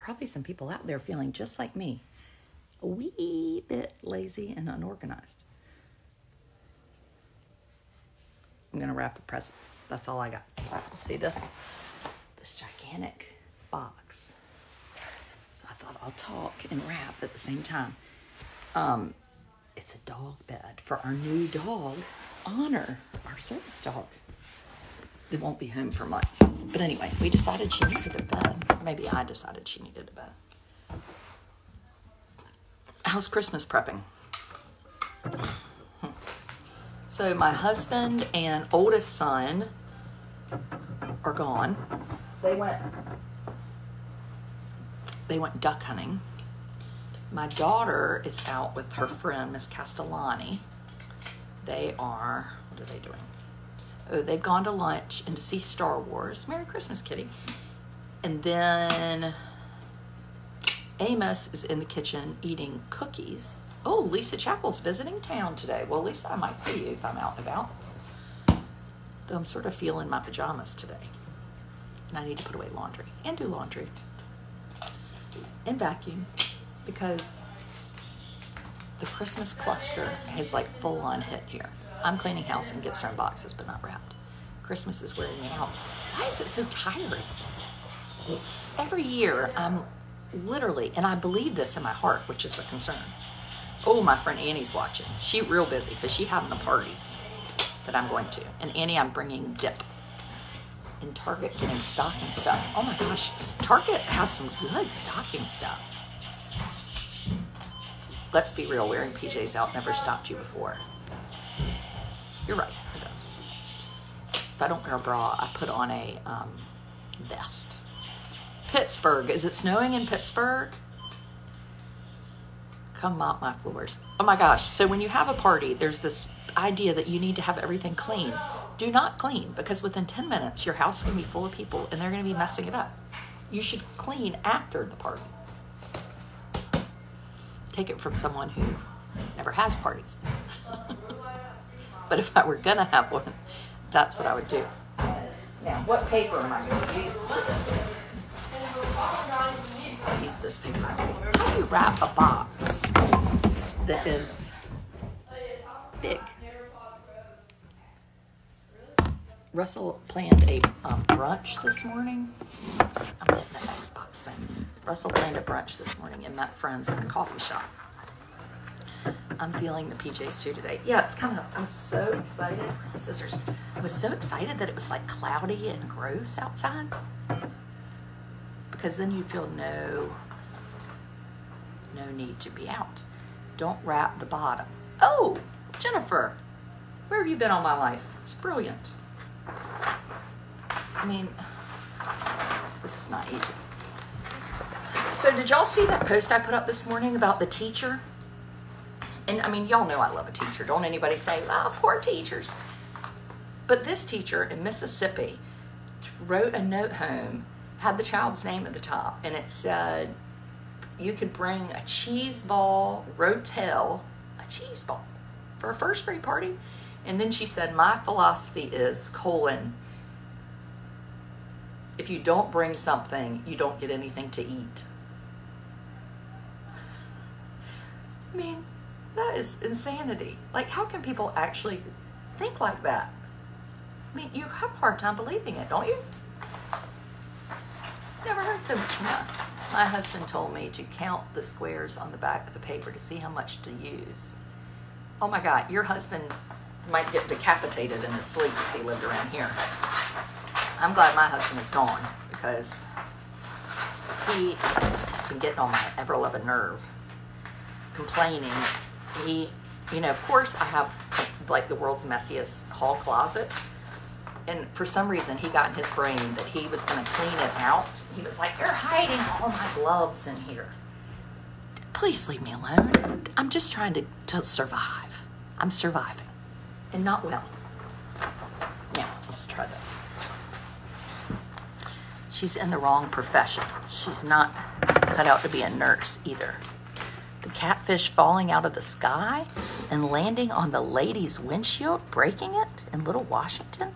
probably some people out there feeling just like me, a wee bit lazy and unorganized. I'm going to wrap a present. That's all I got. See this gigantic box. So I thought I'll talk and wrap at the same time. It's a dog bed for our new dog, Honor, our service dog. It won't be home for months. But anyway, we decided she needed a bed. Maybe I decided she needed a bed. How's Christmas prepping? So my husband and oldest son are gone. They went duck hunting. My daughter is out with her friend, Miss Castellani. What are they doing? Oh, they've gone to lunch and to see Star Wars. Merry Christmas, kitty. And then Amos is in the kitchen eating cookies. Oh, Lisa Chappell's visiting town today. Well, Lisa, I might see you if I'm out and about. Though I'm sort of feeling my pajamas today. And I need to put away laundry and do laundry. And vacuum. Because the Christmas cluster has like full on hit here. I'm cleaning house and gifts are in boxes, but not wrapped. Christmas is wearing me out. Why is it so tiring? Every year, I'm literally, and I believe this in my heart, which is a concern. Oh, my friend Annie's watching. She's real busy because she's having a party that I'm going to. And Annie, I'm bringing dip. In Target, getting stocking stuff. Oh my gosh, Target has some good stocking stuff. Let's be real, wearing PJs out never stopped you before. You're right, it does. If I don't wear a bra, I put on a vest. Pittsburgh, is it snowing in Pittsburgh? Come mop my floors. Oh my gosh, so when you have a party, there's this idea that you need to have everything clean. Do not clean, because within 10 minutes, your house is going to be full of people and they're going to be messing it up. You should clean after the party. Take it from someone who never has parties. But if I were going to have one, that's what I would do. Now, what paper am I going to use for this? I use this paper. How do you wrap a box that is big? Russell planned a brunch this morning. I'm getting the Xbox thing. Russell planned a brunch this morning and met friends at the coffee shop. I'm feeling the PJs too today. Yeah, it's kind of, I was so excited. Scissors. I was so excited that it was like cloudy and gross outside. Because then you feel no need to be out. Don't wrap the bottom. Oh, Jennifer, where have you been all my life? It's brilliant. I mean, this is not easy. So did y'all see that post I put up this morning about the teacher? And I mean, y'all know I love a teacher. Don't anybody say, oh, poor teachers. But this teacher in Mississippi wrote a note home, had the child's name at the top, and it said, you could bring a cheese ball rotel, a cheese ball, for a first grade party. And then she said, my philosophy is, if you don't bring something, you don't get anything to eat. I mean, that is insanity. Like, how can people actually think like that? I mean, you have a hard time believing it, don't you? Never heard so much mess. My husband told me to count the squares on the back of the paper to see how much to use. Oh my God, your husband might get decapitated in his sleep if he lived around here. I'm glad my husband is gone because he's been getting on my ever-loving nerve, complaining. Of course I have like the world's messiest hall closet. And for some reason, he got in his brain that he was going to clean it out. He was like, you're hiding all my gloves in here. Please leave me alone. I'm just trying to survive. I'm surviving. And not well. Now, let's try this. She's in the wrong profession. She's not cut out to be a nurse either. The catfish falling out of the sky and landing on the lady's windshield, breaking it in Little Washington?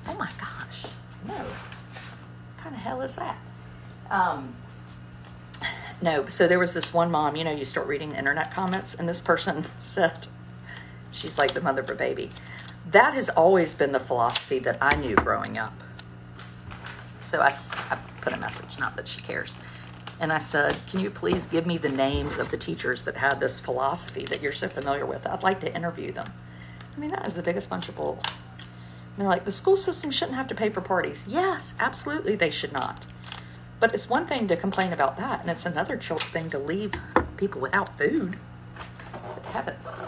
Oh my gosh, no. What kind of hell is that? No, so there was this one mom, you start reading the internet comments, and this person said, she's like the mother of a baby. That has always been the philosophy that I knew growing up. So I put a message, not that she cares. And I said, can you please give me the names of the teachers that had this philosophy that you're so familiar with? I'd like to interview them. I mean, that is the biggest bunch of bull. And they're like, the school system shouldn't have to pay for parties. Yes, absolutely they should not. But it's one thing to complain about that, and it's another thing to leave people without food. Good heavens.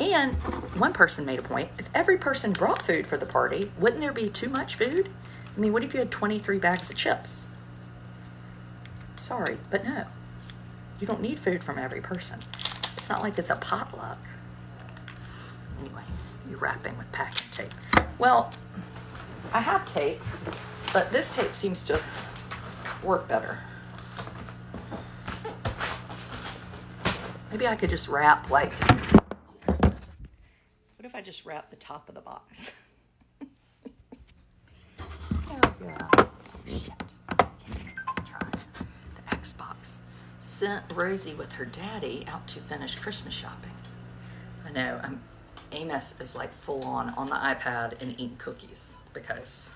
And one person made a point, if every person brought food for the party, wouldn't there be too much food? I mean, what if you had 23 bags of chips? Sorry, but no. You don't need food from every person. It's not like it's a potluck. Anyway, you're wrapping with packing tape. Well, I have tape, but this tape seems to work better. Maybe I could just wrap what if I just wrap the top of the box? Oh, yeah. Shit. Try. The Xbox sent Rosie with her daddy out to finish Christmas shopping. I know, Amos is like full on the iPad and eating cookies because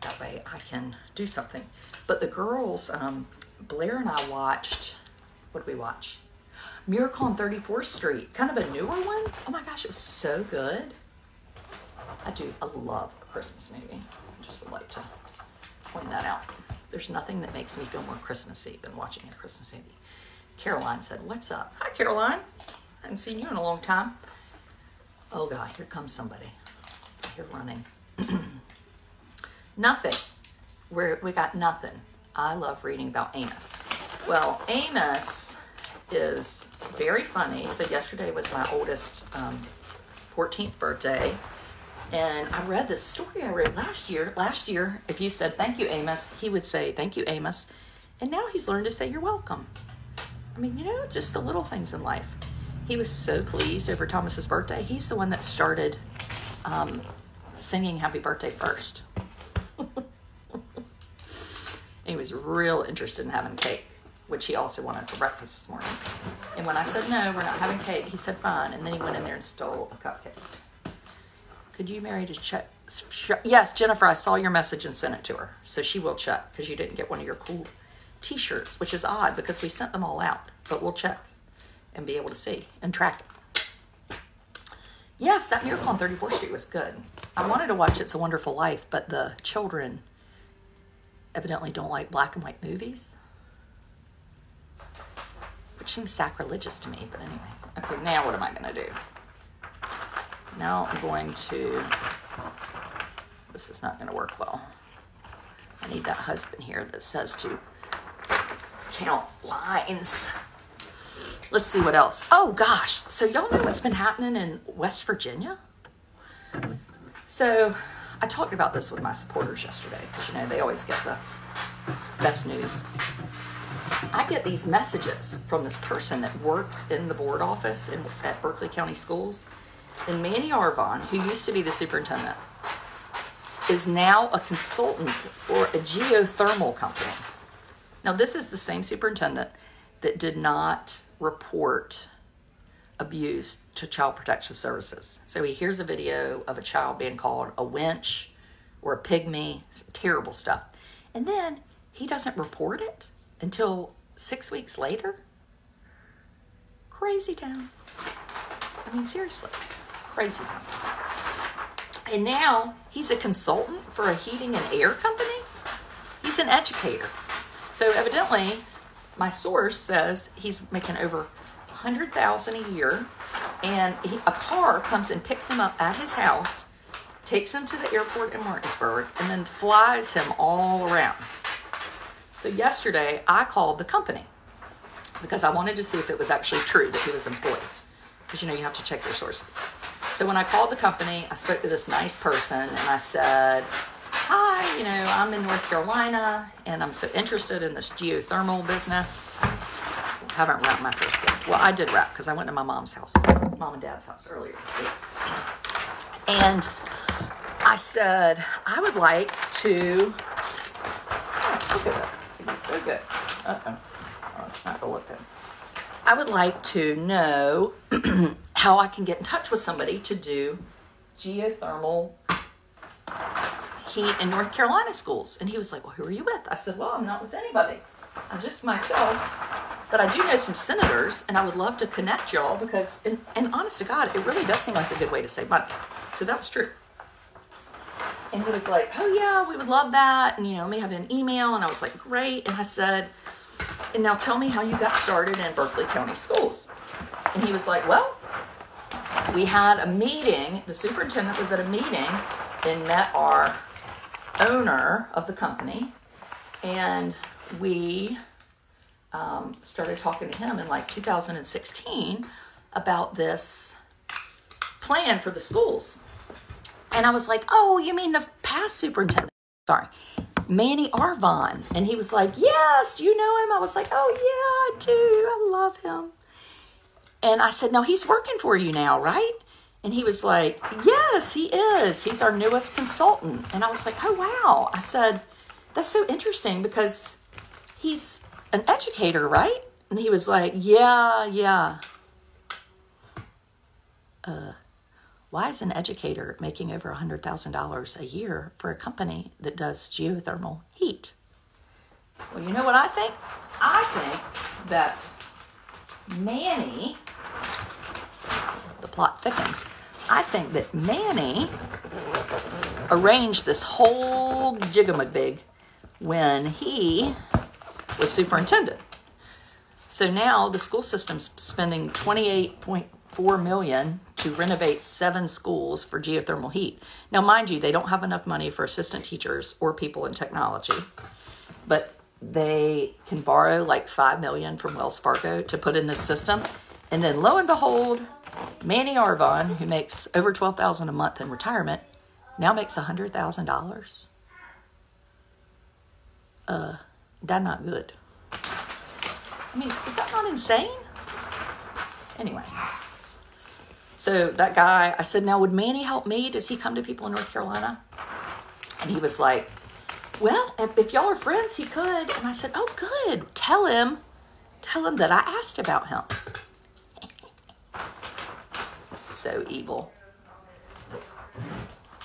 that way I can do something. But the girls, Blair and I watched, what did we watch? Miracle on 34th Street, kind of a newer one. Oh my gosh, it was so good. I love a Christmas movie. I just would like to point that out. There's nothing that makes me feel more Christmassy than watching a Christmas movie. Caroline said, what's up? Hi, Caroline. I haven't seen you in a long time. Oh God, here comes somebody. You're running. Nothing. We got nothing. I love reading about Amos. Well, Amos is very funny. So yesterday was my oldest 14th birthday. And I read this story I read last year. Last year, if you said, thank you, Amos, he would say, thank you, Amos. And now he's learned to say, you're welcome. I mean, just the little things in life. He was so pleased over Thomas's birthday. He's the one that started singing happy birthday first. He was real interested in having cake, which he also wanted for breakfast this morning. And when I said, no, we're not having cake, he said, fine. And then he went in there and stole a cupcake. Could you marry to check? Yes, Jennifer, I saw your message and sent it to her. So she will check because you didn't get one of your cool t-shirts, which is odd because we sent them all out. But we'll check and be able to see and track it. Yes, that Miracle on 34th Street was good. I wanted to watch It's a Wonderful Life, but the children evidently don't like black and white movies, which seems sacrilegious to me, but anyway. Okay, now what am I going to do? Now I'm going to, this is not going to work well. I need that husband here that says to count lines. Let's see what else. Oh gosh, so y'all know what's been happening in West Virginia? So I talked about this with my supporters yesterday because they always get the best news. I get these messages from this person that works in the board office at Berkeley County Schools. And Manny Arvon, who used to be the superintendent, is now a consultant for a geothermal company. Now, this is the same superintendent that did not report abuse to Child Protective Services. So he hears a video of a child being called a wench or a pygmy, terrible stuff. And then he doesn't report it until 6 weeks later. Crazy town. I mean, seriously, crazy town. And now he's a consultant for a heating and air company. He's an educator. So evidently, my source says he's making over $100,000 a year, and a car comes and picks him up at his house, takes him to the airport in Martinsburg, and then flies him all around. So yesterday, I called the company because I wanted to see if it was actually true that he was employed. Because, you have to check your sources. So when I called the company, I spoke to this nice person, and I said, hi, I'm in North Carolina, and I'm so interested in this geothermal business. I haven't wrapped my first gift. Well, I did wrap because I went to my mom and dad's house earlier this week. And I said, I would like to, look at that, so good. Oh, it's not going to look good. I would like to know how I can get in touch with somebody to do geothermal heat in North Carolina schools. And he was like, well, who are you with? I said, well, I'm not with anybody. I'm just myself. But I do know some senators, and I would love to connect y'all because, and honest to God, it really does seem like a good way to save money. So that was true. And he was like, oh, yeah, we would love that. And, let me have an email. And I was like, great. And I said, and now tell me how you got started in Berkeley County schools. And he was like, well, we had a meeting. The superintendent was at a meeting and met our owner of the company. And we started talking to him in like 2016 about this plan for the schools. And I was like, oh, you mean the past superintendent? Sorry, Manny Arvon. And he was like, yes, do you know him? I was like, oh, yeah, I do. I love him. And I said, no, he's working for you now, right? And he was like, yes, he is. He's our newest consultant. And I was like, oh, wow. I said, that's so interesting because he's an educator, right? And he was like, yeah. Why is an educator making over $100,000 a year for a company that does geothermal heat? Well, you know what I think? I think that Manny, the plot thickens, I think that Manny arranged this whole jigamabig when he was superintendent. So now the school system's spending $28.4 million to renovate 7 schools for geothermal heat. Now, mind you, they don't have enough money for assistant teachers or people in technology, but they can borrow like $5 million from Wells Fargo to put in this system. And then lo and behold, Manny Arvon, who makes over $12,000 a month in retirement, now makes $100,000. That's not good. I mean, is that not insane? Anyway. So that guy, I said, now would Manny help me? Does he come to people in North Carolina? And he was like, well, if y'all are friends, he could. And I said, oh, good. Tell him that I asked about him. So evil.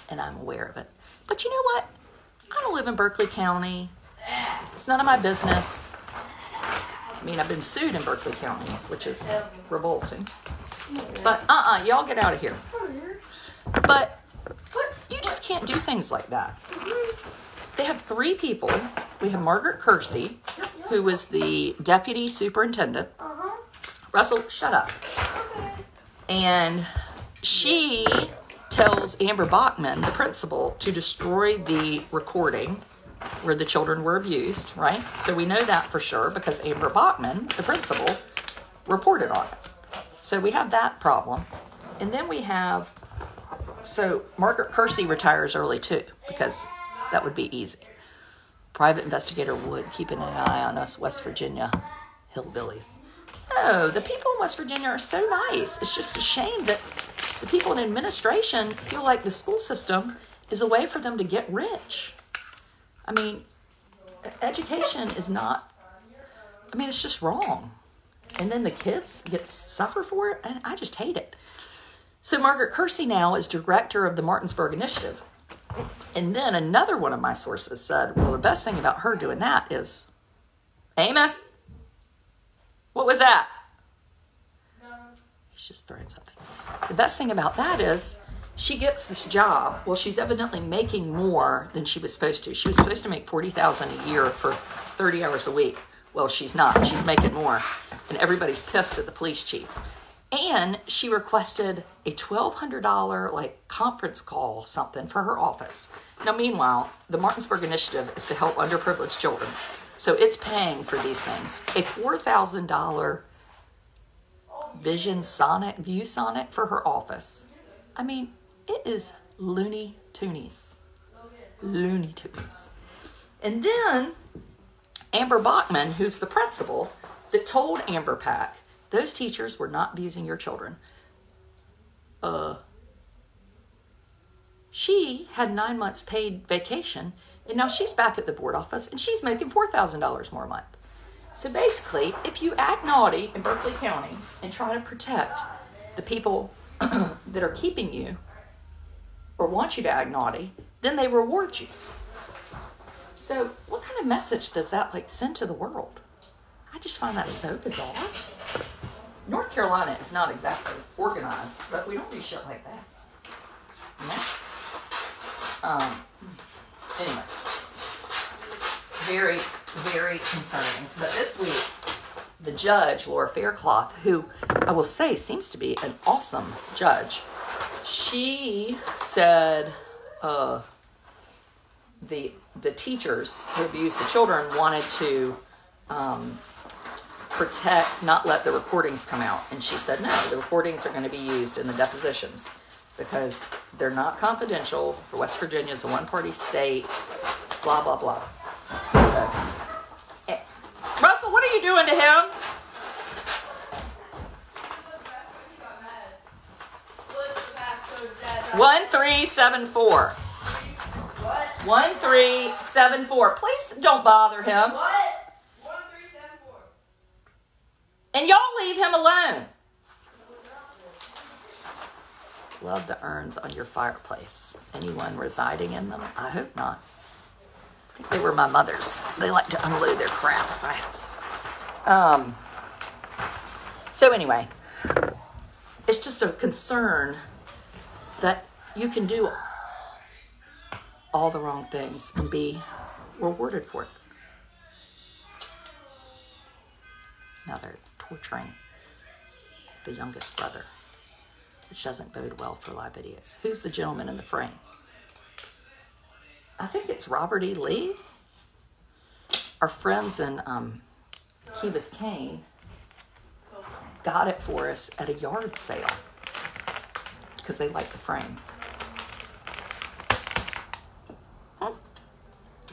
And I'm aware of it. But you know what? I don't live in Berkeley County. It's none of my business. I mean, I've been sued in Berkeley County, which is revolting. But y'all get out of here. But you just can't do things like that. They have 3 people. We have Margaret Kersey, who was the deputy superintendent. Russell, shut up. And she tells Amber Bachman, the principal, to destroy the recording where the children were abused, right? So we know that for sure because Amber Bachman, the principal, reported on it. So we have that problem. And then we have, so Margaret Kersey retires early too, because that would be easy. Private investigator would keep an eye on us West Virginia hillbillies. Oh, the people in West Virginia are so nice. It's just a shame that the people in administration feel like the school system is a way for them to get rich. I mean, education is not, it's just wrong. And then the kids suffer for it, and I just hate it. So Margaret Kersey now is director of the Martinsburg Initiative. And then another one of my sources said, well, the best thing about her doing that is, Amos, what was that? No. He's just throwing something. The best thing about that is she gets this job. Well, she's evidently making more than she was supposed to. She was supposed to make $40,000 a year for 30 hours a week. Well, she's not. She's making more. And everybody's pissed at the police chief. And she requested a $1,200 conference call something for her office. Now, meanwhile, the Martinsburg Initiative is to help underprivileged children. So it's paying for these things. A $4,000 ViewSonic for her office. I mean, it is Looney Toonies. Looney Toonies. And then Amber Bachman, who's the principal, that told Amber Pack, those teachers were not abusing your children. She had 9 months paid vacation, and now she's back at the board office, and she's making $4,000 more a month. So basically, if you act naughty in Berkeley County and try to protect the people that are keeping you or want you to act naughty, then they reward you. So what kind of message does that send to the world? I just find that so bizarre. North Carolina is not exactly organized, but we don't do shit like that. Anyway, very, very concerning. But this week, the judge, Laura Faircloth, who I will say seems to be an awesome judge, she said the teachers who abused the children wanted to protect, not let the recordings come out. And she said, no, the recordings are going to be used in the depositions because they're not confidential. West Virginia is a one-party state, blah, blah, blah. So, Russell, what are you doing to him? 1374. What? 1374. Please don't bother him. What? 1374. And y'all leave him alone. Love the urns on your fireplace. Anyone residing in them? I hope not. I think they were my mother's. They like to unload their crap at my house. So anyway, it's just a concern that you can do all the wrong things and be rewarded for it. Now they're torturing the youngest brother, which doesn't bode well for live videos. Who's the gentleman in the frame? I think it's Robert E. Lee. Our friends in Key Biscayne got it for us at a yard sale because they like the frame. You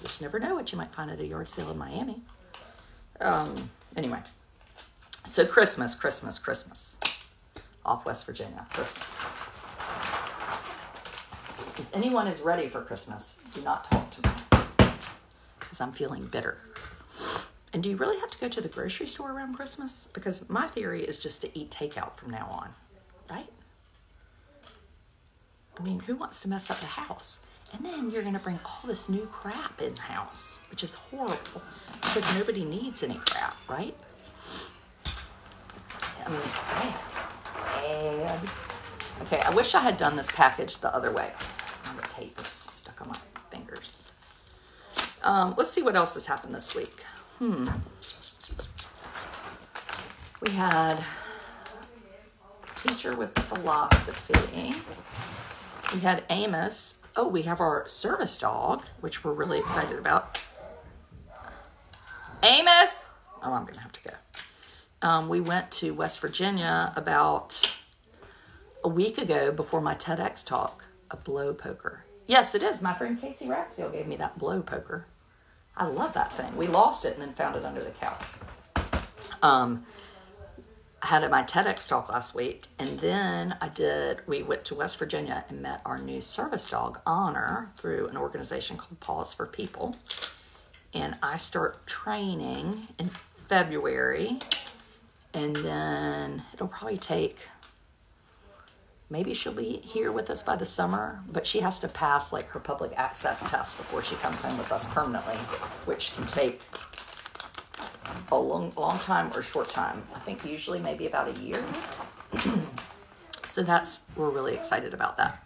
just never know what you might find at a yard sale in Miami. Anyway, so Christmas. Off West Virginia, Christmas. If anyone is ready for Christmas, do not talk to me because I'm feeling bitter. And do you really have to go to the grocery store around Christmas? Because my theory is just to eat takeout from now on, right? I mean, who wants to mess up the house? And then you're going to bring all this new crap in the house, which is horrible because nobody needs any crap, right? I mean, it's bad. Okay, I wish I had done this package the other way. Oh, the tape is stuck on my fingers. Let's see what else has happened this week. We had teacher with philosophy. We had Amos. Oh, we have our service dog, which we're really excited about. Amos! Oh, I'm going to have to go. We went to West Virginia about a week ago before my TEDx talk, a blow poker. Yes, it is. My friend Casey Ragsdale gave me that blow poker. I love that thing. We lost it and then found it under the couch. I had my TEDx talk last week, and then we went to West Virginia and met our new service dog, Honor, through an organization called Paws for People. And I start training in February, and then it'll probably take, maybe she'll be here with us by the summer, but she has to pass her public access test before she comes home with us permanently, which can take a long time or short time. I think usually maybe about a year. So we're really excited about that.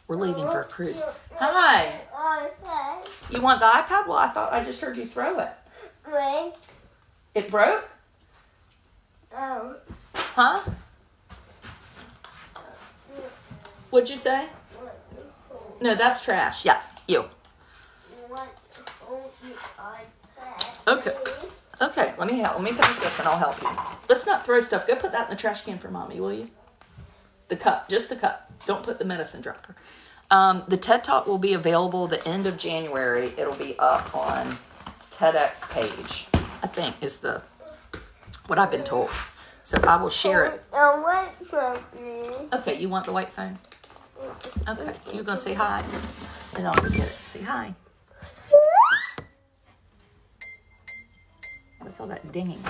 We're leaving for a cruise. Hi. You want the iPad? Well, I thought I just heard you throw it. It broke? Huh? What'd you say? No, that's trash. Yeah, you. Okay, let me finish this and I'll help you. Let's not throw stuff. Go put that in the trash can for Mommy, will you? The cup, just the cup. Don't put the medicine dropper. The TED Talk will be available the end of January. It'll be up on TEDx page, I think, is what I've been told. So I will share it. Okay, you want the white phone? Okay, you gonna say hi? And I'll get it. Say hi. What's all that dinging?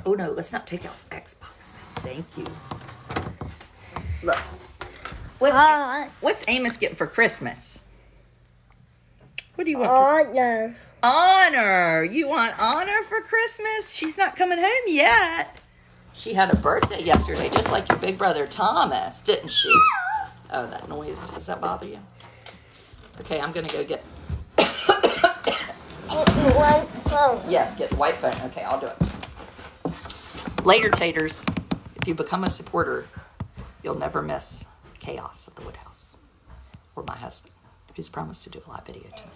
Oh no, let's not take out Xbox. Thank you. Look. What's Amos getting for Christmas? What do you want? Honor. Honor. You want honor for Christmas? She's not coming home yet. She had a birthday yesterday, just like your big brother Thomas, didn't she? Oh, that noise. Does that bother you? Okay, I'm going to go get... White phone. Yes, get the white phone. Okay, I'll do it. Later, taters. If you become a supporter, you'll never miss chaos at the Woodhouse. Or my husband, who's promised to do a live video tonight.